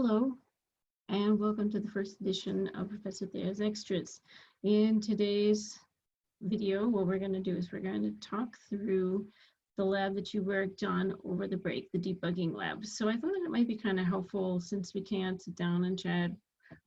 Hello, and welcome to the first edition of Professor Thayer's Extras. In today's video, what we're going to do is we're going to talk through the lab that you worked on over the break, the debugging lab. So I thought it might be kind of helpful, since we can't sit down and chat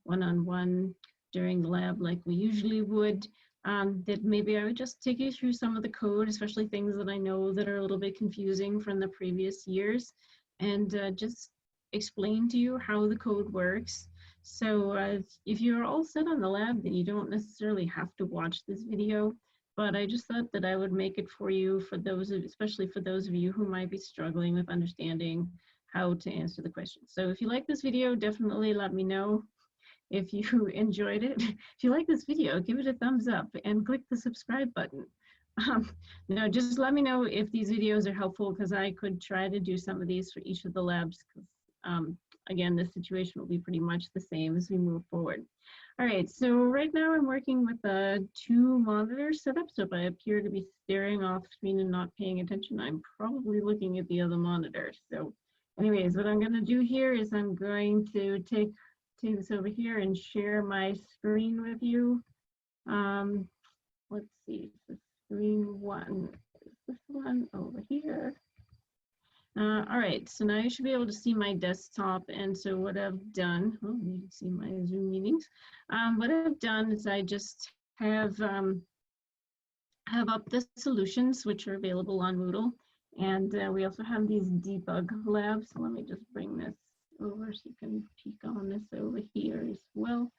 one-on-one during the lab like we usually would, that maybe I would just take you through some of the code, especially things that I know that are a little bit confusing from the previous years, and just explain to you how the code works. So if you're all set on the lab, then you don't necessarily have to watch this video, but I just thought that I would make it for you, for those, especially for those of you who might be struggling with understanding how to answer the questions. So if you like this video, definitely let me know. If you enjoyed it, if you like this video, give it a thumbs up and click the subscribe button. No, just let me know if these videos are helpful, because I could try to do some of these for each of the labs. Again, the situation will be pretty much the same as we move forward. All right, so right now I'm working with a 2 monitor setup. So if I appear to be staring off screen and not paying attention, I'm probably looking at the other monitor. So anyways, what I'm going to do here is I'm going to take this over here and share my screen with you. Let's see, the screen one is this one over here. All right, so now you should be able to see my desktop. And so what I've done, oh, you can see my Zoom meetings. What I've done is I just have up the solutions which are available on Moodle. And we also have these debug labs. So let me just bring this over so you can peek on this over here as well.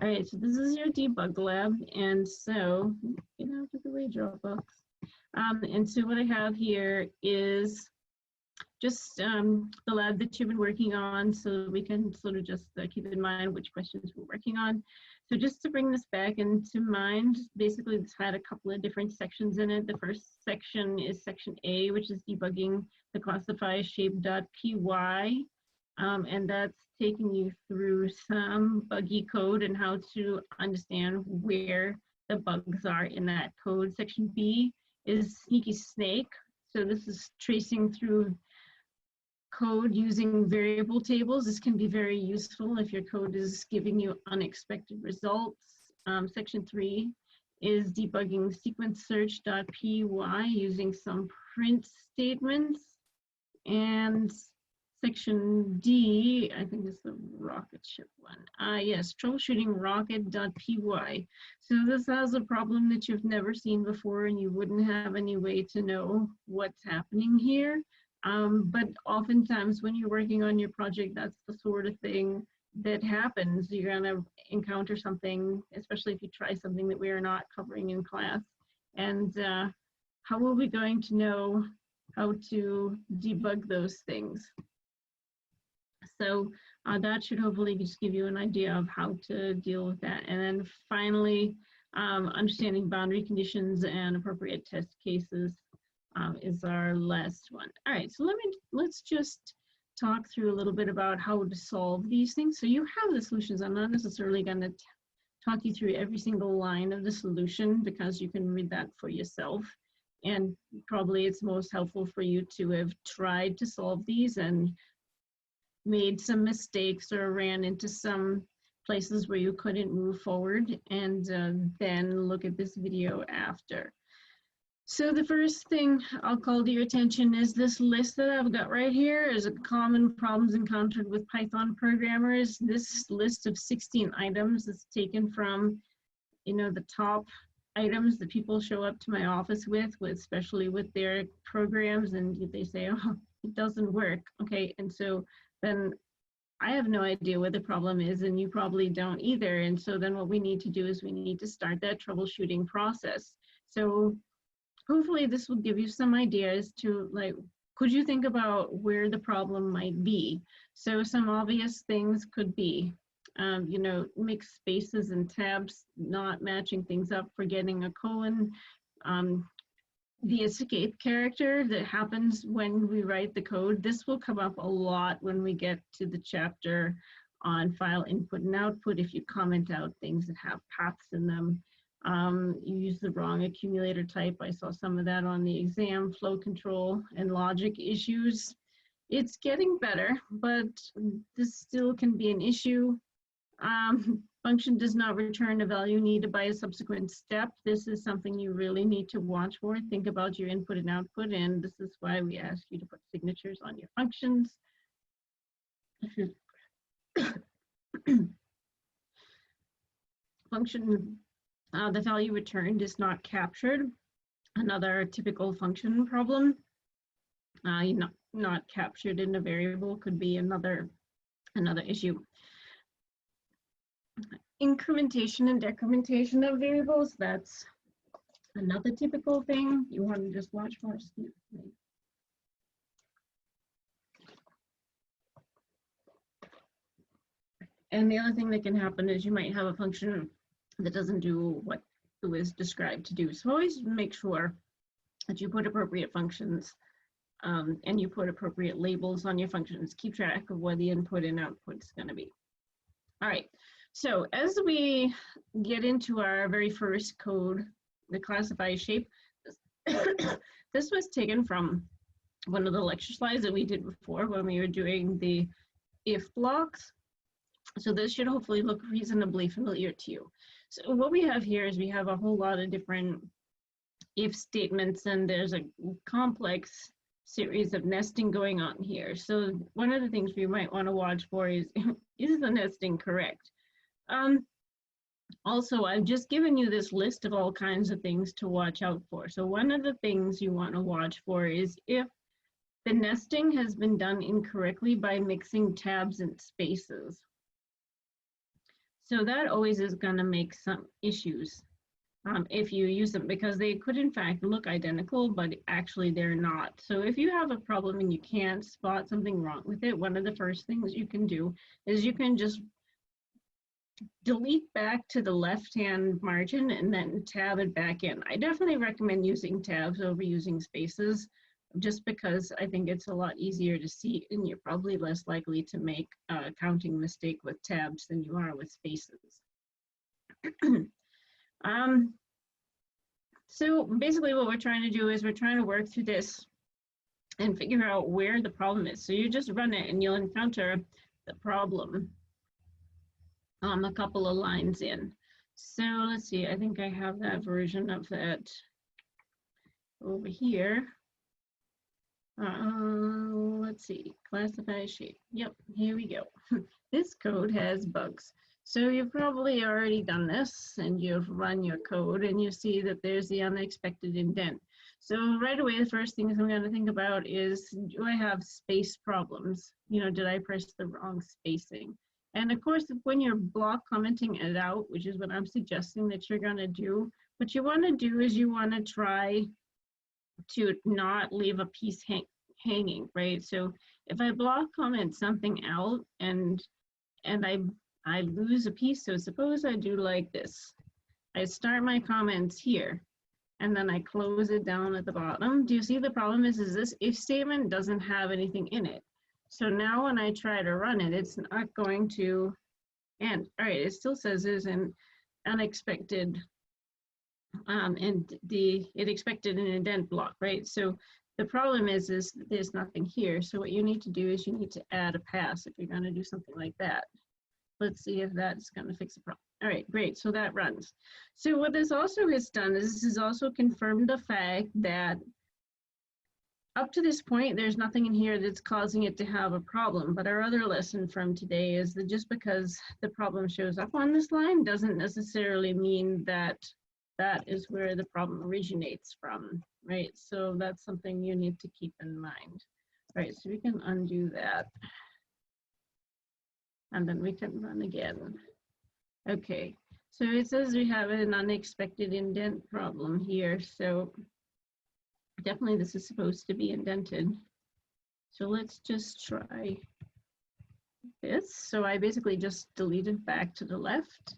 All right, so this is your debug lab. And so, get out of the way, Dropbox. And so what I have here is just the lab that you've been working on, so we can sort of just keep in mind which questions we're working on. So just to bring this back into mind, basically this had a couple of different sections in it. The first section is section A, which is debugging the classify shape.py. And that's taking you through some buggy code and how to understand where the bugs are in that code. Section B is sneaky snake. So this is tracing through code using variable tables. This can be very useful if your code is giving you unexpected results. Section 3 is debugging sequence search.py using some print statements. And section D, I think is the rocket ship one. Yes, troubleshooting rocket.py. So this has a problem that you've never seen before, and you wouldn't have any way to know what's happening here. But oftentimes when you're working on your project, that's the sort of thing that happens. You're gonna encounter something, especially if you try something that we are not covering in class. And how are we going to know how to debug those things? So that should hopefully just give you an idea of how to deal with that. And then finally, understanding boundary conditions and appropriate test cases is our last one. All right, so let's just talk through a little bit about how to solve these things. So you have the solutions. I'm not necessarily going to talk you through every single line of the solution, because you can read that for yourself. And probably it's most helpful for you to have tried to solve these and made some mistakes or ran into some places where you couldn't move forward, and then look at this video after. So the first thing I'll call to your attention is this list that I've got right here is a common problems encountered with Python programmers. This list of 16 items is taken from, the top items that people show up to my office with, especially with their programs, and they say, oh, it doesn't work. Okay, and so then I have no idea what the problem is, and you probably don't either. And so then what we need to do is we need to start that troubleshooting process. So hopefully this will give you some ideas to, like, could you think about where the problem might be? So some obvious things could be, mixed spaces and tabs, not matching things up, forgetting a colon, the escape character that happens when we write the code. This will come up a lot when we get to the chapter on file input and output. If you comment out things that have paths in them, you use the wrong accumulator type. I saw some of that on the exam. Flow control and logic issues. It's getting better, but this still can be an issue. Function does not return a value needed by a subsequent step. This is something you really need to watch for. Think about your input and output, and this is why we ask you to put signatures on your functions. Function, the value returned is not captured. Another typical function problem. Not captured in a variable could be another issue. Incrementation and decrementation of variables, that's another typical thing you want to just watch for. And the other thing that can happen is you might have a function that doesn't do what it was described to do. So always make sure that you put appropriate functions and you put appropriate labels on your functions. Keep track of what the input and output is going to be. All right, so as we get into our very first code, the classify shape, this was taken from one of the lecture slides that we did before when we were doing the if blocks. So this should hopefully look reasonably familiar to you. So what we have here is we have a whole lot of different if statements, and there's a complex series of nesting going on here. So one of the things we might want to watch for is the nesting correct? Also, I've just given you this list of all kinds of things to watch out for. So one of the things you want to watch for is if the nesting has been done incorrectly by mixing tabs and spaces. So that always is going to make some issues if you use them, because they could in fact look identical, but actually they're not. So if you have a problem and you can't spot something wrong with it, one of the first things you can do is you can just delete back to the left-hand margin and then tab it back in. I definitely recommend using tabs over using spaces, just because I think it's a lot easier to see, and you're probably less likely to make a counting mistake with tabs than you are with spaces. So basically what we're trying to do is we're trying to work through this and figure out where the problem is. So you just run it and you'll encounter the problem a couple of lines in. So let's see, I think I have that version of that over here. Let's see, classify shape. Yep, here we go. This code has bugs. So you've probably already done this and you've run your code and you see that there's the unexpected indent. So right away, the first things I'm going to think about is, do I have space problems? You know, did I press the wrong spacing? And of course, when you're block commenting it out, which is what I'm suggesting that you're going to do, what you want to do is you want to try to not leave a piece hanging, right? So if I block comment something out and I lose a piece, so suppose I do like this. I start my comments here, and then I close it down at the bottom. Do you see the problem is this if statement doesn't have anything in it. So now when I try to run it, it's not going to end. All right, it still says there's an unexpected, it expected an indent block, right? So the problem is there's nothing here. So what you need to do is you need to add a pass if you're going to do something like that. Let's see if that's going to fix the problem. All right, great. So that runs. So what this also has done is this has also confirmed the fact that up to this point, there's nothing in here that's causing it to have a problem. But our other lesson from today is that just because the problem shows up on this line doesn't necessarily mean that that is where the problem originates from, right? So that's something you need to keep in mind. All right, so we can undo that. And then we can run again. Okay, so it says we have an unexpected indent problem here. So definitely this is supposed to be indented. So let's just try this. So I basically just deleted back to the left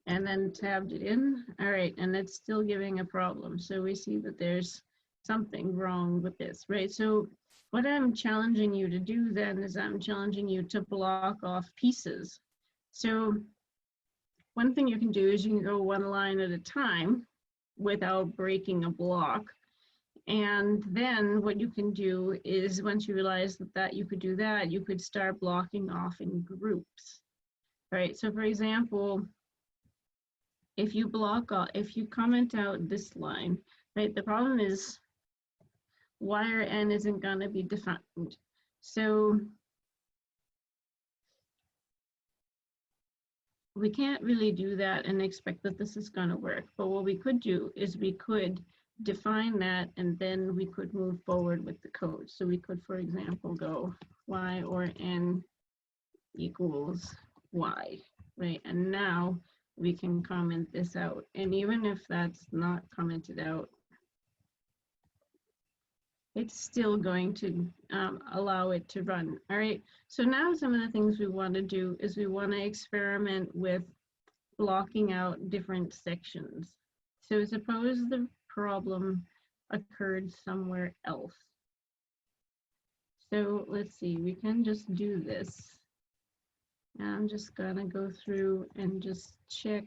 and then tabbed it in. All right, and it's still giving a problem. So we see that there's something wrong with this, right? So what I'm challenging you to do then is I'm challenging you to block off pieces. So one thing you can do is you can go one line at a time without breaking a block. And then what you can do is once you realize that you could do that, you could start blocking off in groups, right? So for example, if you comment out this line, right, the problem is wire n isn't going to be defined. So we can't really do that and expect that this is going to work. But what we could do is we could define that and then we could move forward with the code. So we could, for example, go y or n equals y, right? And now we can comment this out. And even if that's not commented out, it's still going to allow it to run. All right, so now some of the things we want to do is we want to experiment with blocking out different sections. So suppose the problem occurred somewhere else. So let's see, we can just do this. I'm just gonna go through and just check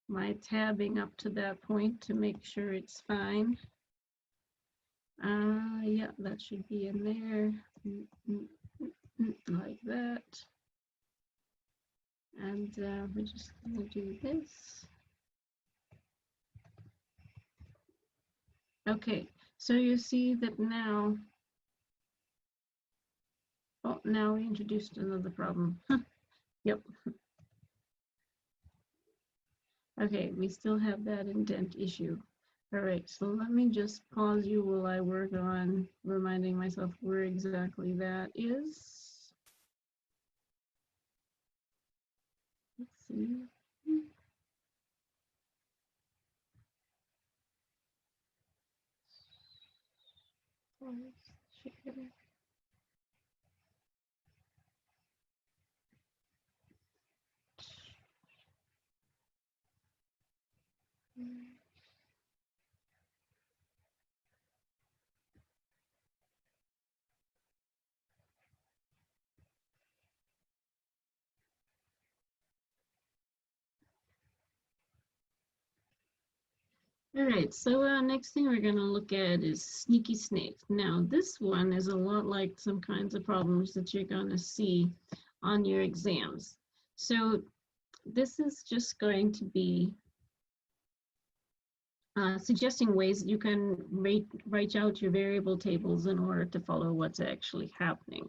my tabbing up to that point to make sure it's fine. Yeah, that should be in there, like that. And we're just gonna do this. Okay, so you see that now, oh, now we introduced another problem. Yep. Okay, we still have that indent issue. All right, so let me just pause you while I work on reminding myself where exactly that is. Let's see. All right, so next thing we're going to look at is sneaky snake. Now, this one is a lot like some kinds of problems that you're going to see on your exams. So this is just going to be suggesting ways you can write out your variable tables in order to follow what's actually happening.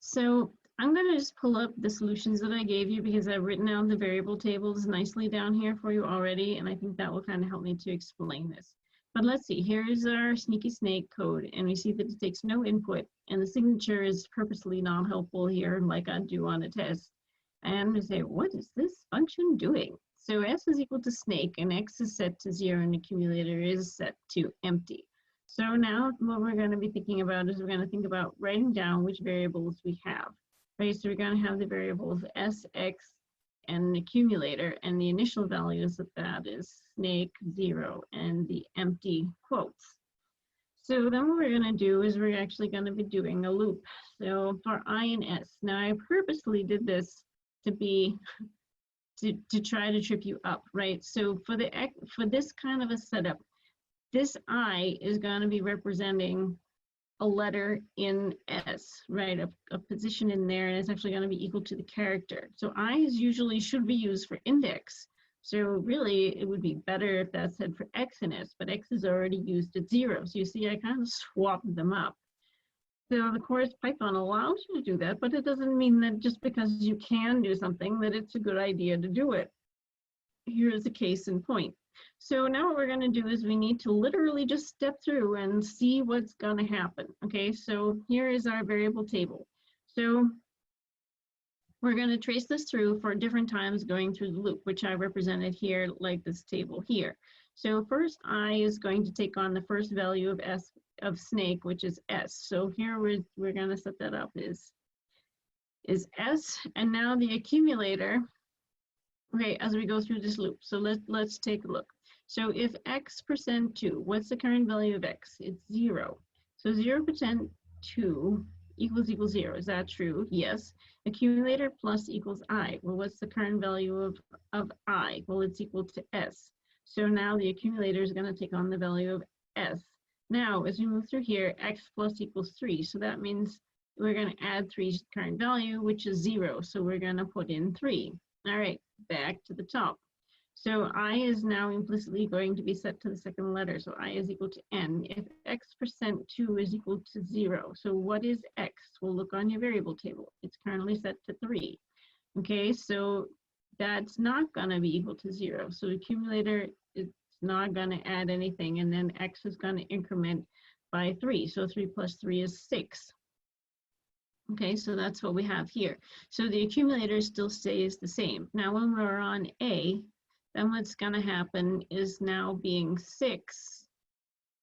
So I'm going to just pull up the solutions that I gave you because I've written down the variable tables nicely down here for you already, and I think that will kind of help me to explain this. But let's see, here's our sneaky snake code, and we see that it takes no input, and the signature is purposely not helpful here, like I do on a test. And we say, what is this function doing? So s is equal to snake, and x is set to 0, and accumulator is set to empty. So now what we're going to be thinking about is we're going to think about writing down which variables we have. Right, so we're going to have the variables s, x, and an accumulator, and the initial values of that is snake, 0, and the empty quotes. So then what we're going to do is we're actually going to be doing a loop. So for I and s. Now I purposely did this to try to trip you up, right? So for this kind of a setup, this I is going to be representing a letter in S, right? A position in there, and it's actually going to be equal to the character. So I's usually should be used for index. So really, it would be better if that said for X in S, but X is already used at 0. So you see, I kind of swapped them up. So of course, Python allows you to do that, but it doesn't mean that just because you can do something that it's a good idea to do it. Here's a case in point. So now what we're going to do is we need to literally just step through and see what's going to happen. Okay, so here is our variable table. So we're going to trace this through for different times going through the loop, which I represented here like this table here. So first I is going to take on the first value of S of snake, which is S. So here we're going to set that up is S, and now the accumulator. Okay, as we go through this loop, so let's take a look. So if x% 2, what's the current value of x? It's 0. So 0% 2 equals 0. Is that true? Yes. Accumulator plus equals I. Well, what's the current value of I? Well, it's equal to s. So now the accumulator is going to take on the value of s. Now, as we move through here, x plus equals 3. So that means we're going to add 3 to the current value, which is 0. So we're going to put in 3. All right, back to the top. So I is now implicitly going to be set to the second letter. So I is equal to n. If x% 2 is equal to 0. So what is x? We'll look on your variable table. It's currently set to 3. Okay, so that's not going to be equal to 0. So accumulator is not going to add anything. And then x is going to increment by 3. So 3 plus 3 is 6. Okay, so that's what we have here. So the accumulator still stays the same. Now when we're on A, then what's going to happen is now being 6.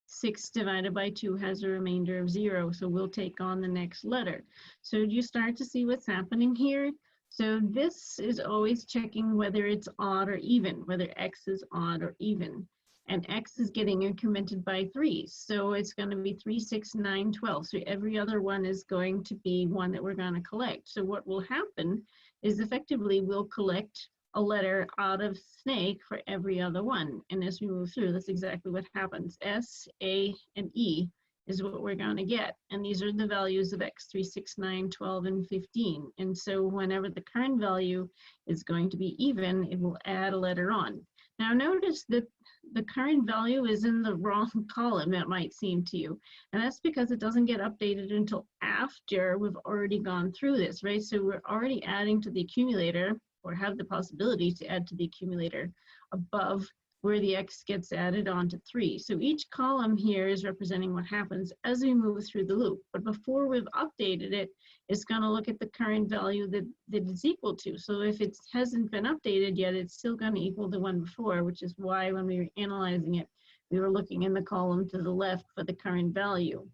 6 divided by 2 has a remainder of 0, so we'll take on the next letter. So you start to see what's happening here. So this is always checking whether it's odd or even, whether x is odd or even. And x is getting incremented by 3. So it's going to be 3, 6, 9, 12. So every other one is going to be one that we're going to collect. So what will happen is effectively we'll collect a letter out of snake for every other one. And as we move through, that's exactly what happens. S, A, and E is what we're going to get. And these are the values of x, 3, 6, 9, 12, and 15. And so whenever the current value is going to be even, it will add a letter on. Now notice that the current value is in the wrong column, it might seem to you. And that's because it doesn't get updated until after we've already gone through this, right? So we're already adding to the accumulator, or have the possibility to add to the accumulator above where the x gets added on to 3. So each column here is representing what happens as we move through the loop. But before we've updated it, it's going to look at the current value that it's equal to. So if it hasn't been updated yet, it's still going to equal the one before, which is why when we were analyzing it, we were looking in the column to the left for the current value.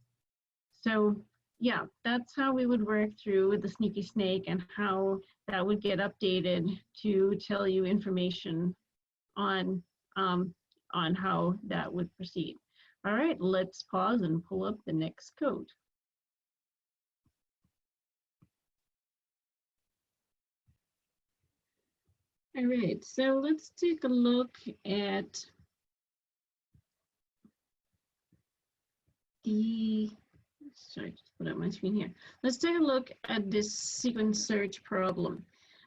So yeah, that's how we would work through with the sneaky snake and how that would get updated to tell you information on how that would proceed. All right, let's pause and pull up the next code. All right, so let's take a look at sorry, just put up my screen here. Let's take a look at this sequence search problem.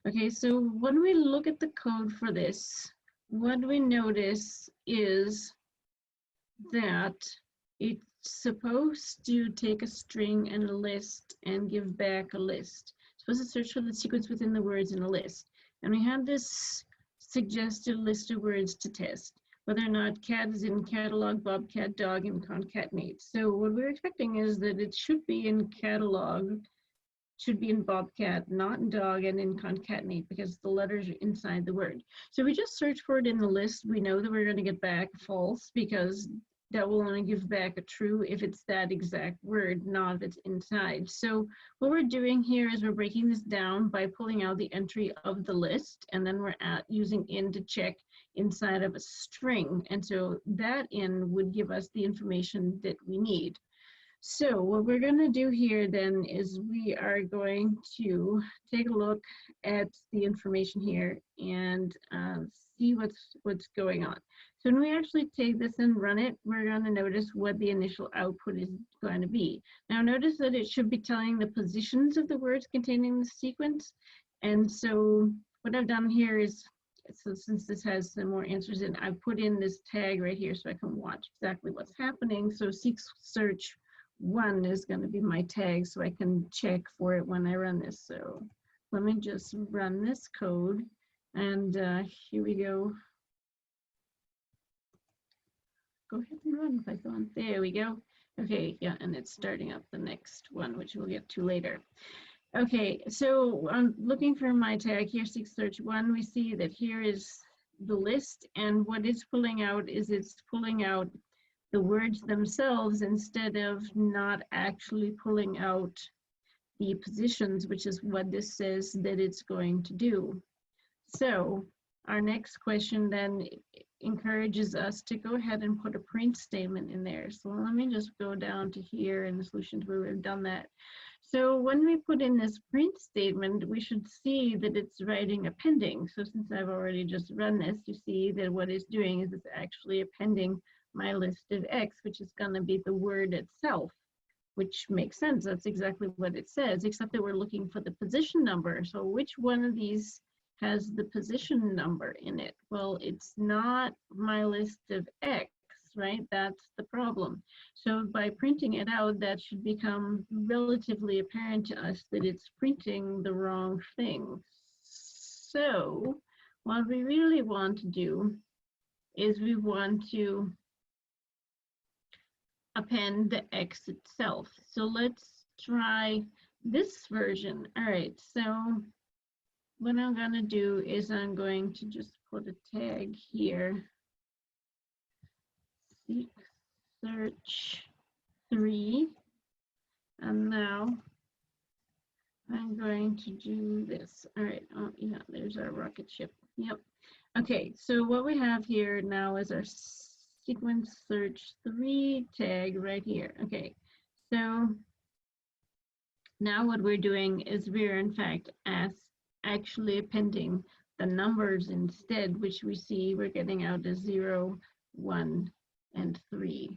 Okay, so when we look at the code for this, what we notice is that it's supposed to take a string and a list and give back a list. It's supposed to search for the sequence within the words in a list. And we have this suggested list of words to test, whether or not cat is in catalog, bobcat, dog, and concatenate. So what we're expecting is that it should be in catalog, should be in bobcat, not in dog, and in concatenate because the letters are inside the word. So we just search for it in the list. We know that we're going to get back false because that will only give back a true if it's that exact word, not if it's inside. So what we're doing here is we're breaking this down by pulling out the entry of the list, and then we're using in to check inside of a string. And so that in would give us the information that we need. So what we're going to do here then is we are going to take a look at the information here and see what's going on. So when we actually take this and run it, we're going to notice what the initial output is going to be. Now notice that it should be telling the positions of the words containing the sequence. And so what I've done here is, so since this has some more answers in, I've put in this tag right here so I can watch exactly what's happening. So search 1 is going to be my tag so I can check for it when I run this. So let me just run this code, and here we go. Go ahead and run, Python. There we go. Okay, yeah, and it's starting up the next one, which we'll get to later. Okay, so I'm looking for my tag here, search 1. We see that here is the list, and what it's pulling out is it's pulling out the words themselves instead of not actually pulling out the positions, which is what this says that it's going to do. So our next question then encourages us to go ahead and put a print statement in there. So let me just go down to here in the solutions where we've done that. So when we put in this print statement, we should see that it's writing appending. So since I've already just run this, you see that what it's doing is it's actually appending my list of X, which is going to be the word itself, which makes sense. That's exactly what it says, except that we're looking for the position number. So which one of these has the position number in it? Well, it's not my list of X, right? That's the problem. So by printing it out, that should become relatively apparent to us that it's printing the wrong thing. So what we really want to do is we want to append the X itself. So let's try this version. All right, so what I'm going to do is I'm going to just put a tag here. Search 3. And now I'm going to do this. All right, oh yeah, there's our rocket ship. Yep. Okay, so what we have here now is our sequence search 3 tag right here. Okay, so now what we're doing is we're in fact actually appending the numbers instead, which we see we're getting out as 0, 1, and 3.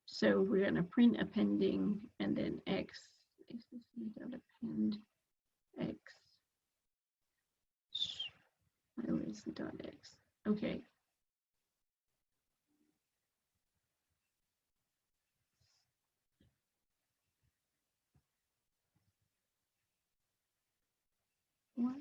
So we're going to print appending and then X. Append X. Where is the dot X? Okay. What?